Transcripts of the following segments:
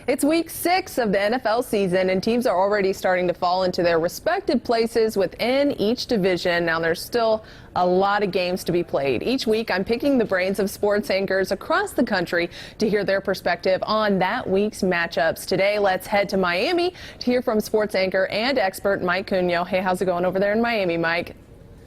It's week 6 of the NFL season, and teams are already starting to fall into their respective places within each division. Now, there's still a lot of games to be played. Each week, I'm picking the brains of sports anchors across the country to hear their perspective on that week's matchups. Today, let's head to Miami to hear from sports anchor and expert Mike Cugno. Hey, how's it going over there in Miami, Mike?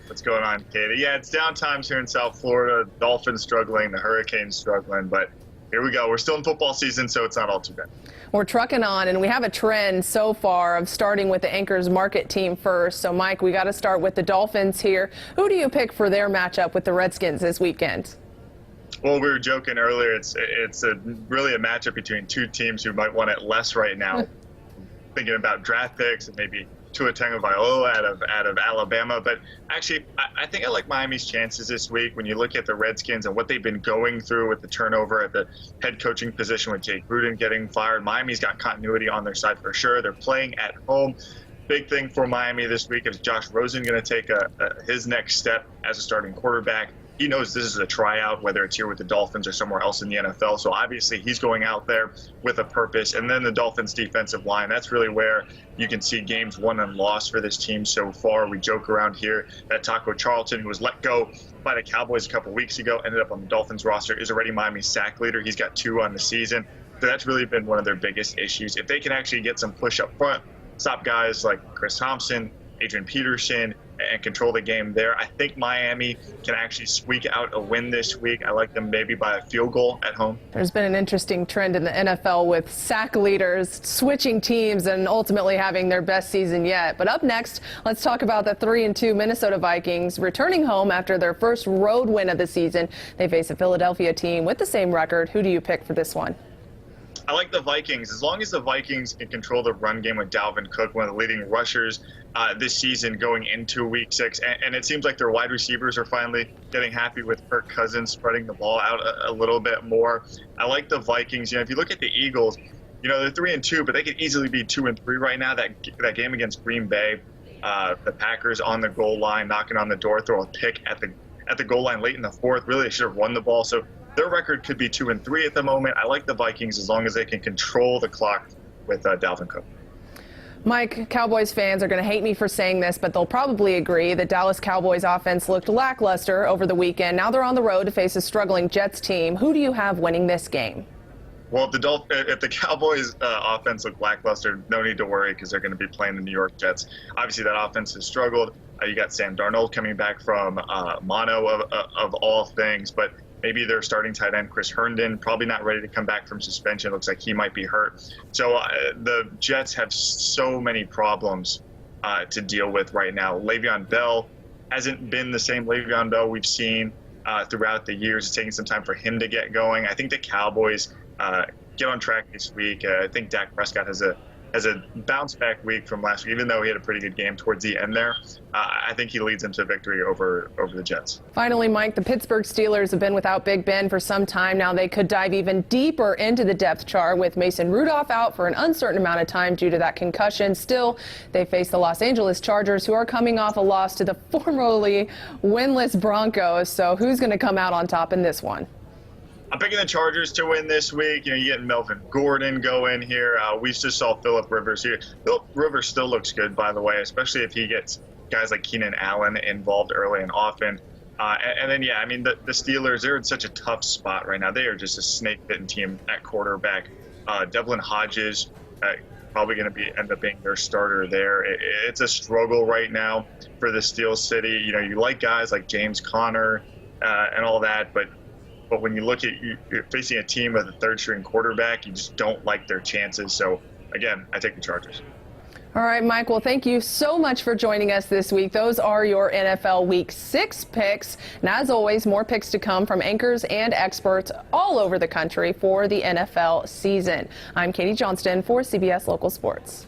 What's going on, Katie? Yeah, it's down times here in South Florida. Dolphins struggling, the Hurricanes struggling, but here we go. We're still in football season, so it's not all too bad. We're trucking on, and we have a trend so far of starting with the Anchors Market team first. So, Mike, we got to start with the Dolphins here. Who do you pick for their matchup with the Redskins this weekend? Well, we were joking earlier. It's really a matchup between two teams who might want it less right now. Thinking about draft picks and maybe Tua Tagovailoa out of Alabama, but actually I think I like Miami's chances this week. When you look at the Redskins and what they've been going through with the turnover at the head coaching position with Jake Gruden getting fired, Miami's got continuity on their side for sure. They're playing at home. Big thing for Miami this week is Josh Rosen going to take his next step as a starting quarterback. He knows this is a tryout, whether it's here with the Dolphins or somewhere else in the NFL. So obviously he's going out there with a purpose. And then the Dolphins defensive line, that's really where you can see games won and lost for this team so far. We joke around here that Taco Charlton, who was let go by the Cowboys a couple weeks ago, ended up on the Dolphins roster, is already Miami's sack leader. He's got 2 on the season. So that's really been one of their biggest issues. If they can actually get some push up front, stop guys like Chris Thompson, Adrian Peterson, and control the game there, I think Miami can actually squeak out a win this week. I like them maybe by a field goal at home. There's been an interesting trend in the NFL with sack leaders switching teams and ultimately having their best season yet. But up next, let's talk about the 3-2 Minnesota Vikings returning home after their first road win of the season. They face a Philadelphia team with the same record. Who do you pick for this one? I like the Vikings. As long as the Vikings can control the run game with Dalvin Cook, one of the leading rushers this season going into week 6. And it seems like their wide receivers are finally getting happy with Kirk Cousins spreading the ball out a little bit more. I like the Vikings. You know, if you look at the Eagles, you know, they're 3-2, but they could easily be 2-3 right now. That game against Green Bay, the Packers on the goal line, knocking on the door, throw a pick at the goal line late in the 4th. Really, they should have won the ball. So their record could be 2-3 at the moment. I like the Vikings as long as they can control the clock with Dalvin Cook. Mike, Cowboys fans are going to hate me for saying this, but they'll probably agree that Dallas Cowboys offense looked lackluster over the weekend. Now they're on the road to face a struggling Jets team. Who do you have winning this game? Well, if the Cowboys offense looked lackluster, no need to worry because they're going to be playing the New York Jets. Obviously, that offense has struggled. You got Sam Darnold coming back from mono of all things, but maybe their starting tight end, Chris Herndon, probably not ready to come back from suspension. Looks like he might be hurt. So the Jets have so many problems to deal with right now. Le'Veon Bell hasn't been the same Le'Veon Bell we've seen throughout the years. It's taking some time for him to get going. I think the Cowboys get on track this week. I think Dak Prescott has a bounce back week from last week, even though he had a pretty good game towards the end there. I think he leads them to victory over the Jets. Finally, Mike, the Pittsburgh Steelers have been without Big Ben for some time now. They could dive even deeper into the depth chart with Mason Rudolph out for an uncertain amount of time due to that concussion. Still, they face the Los Angeles Chargers, who are coming off a loss to the formerly winless Broncos. So who's going to come out on top in this one? I'm picking the Chargers to win this week. You know, you get Melvin Gordon going here. We just saw Phillip Rivers here. Phillip Rivers still looks good, by the way, especially if he gets guys like Keenan Allen involved early and often. And then, yeah, I mean, the Steelers, they're in such a tough spot right now. They are just a snake-bitten team at quarterback. Devlin Hodges probably going to end up being their starter there. It's a struggle right now for the Steel City. You know, you like guys like James Conner and all that, but when you look at you're facing a team with a 3rd-string quarterback, you just don't like their chances. So, again, I take the Chargers. All right, Mike, well, thank you so much for joining us this week. Those are your NFL Week 6 picks. And as always, more picks to come from anchors and experts all over the country for the NFL season. I'm Katie Johnston for CBS Local Sports.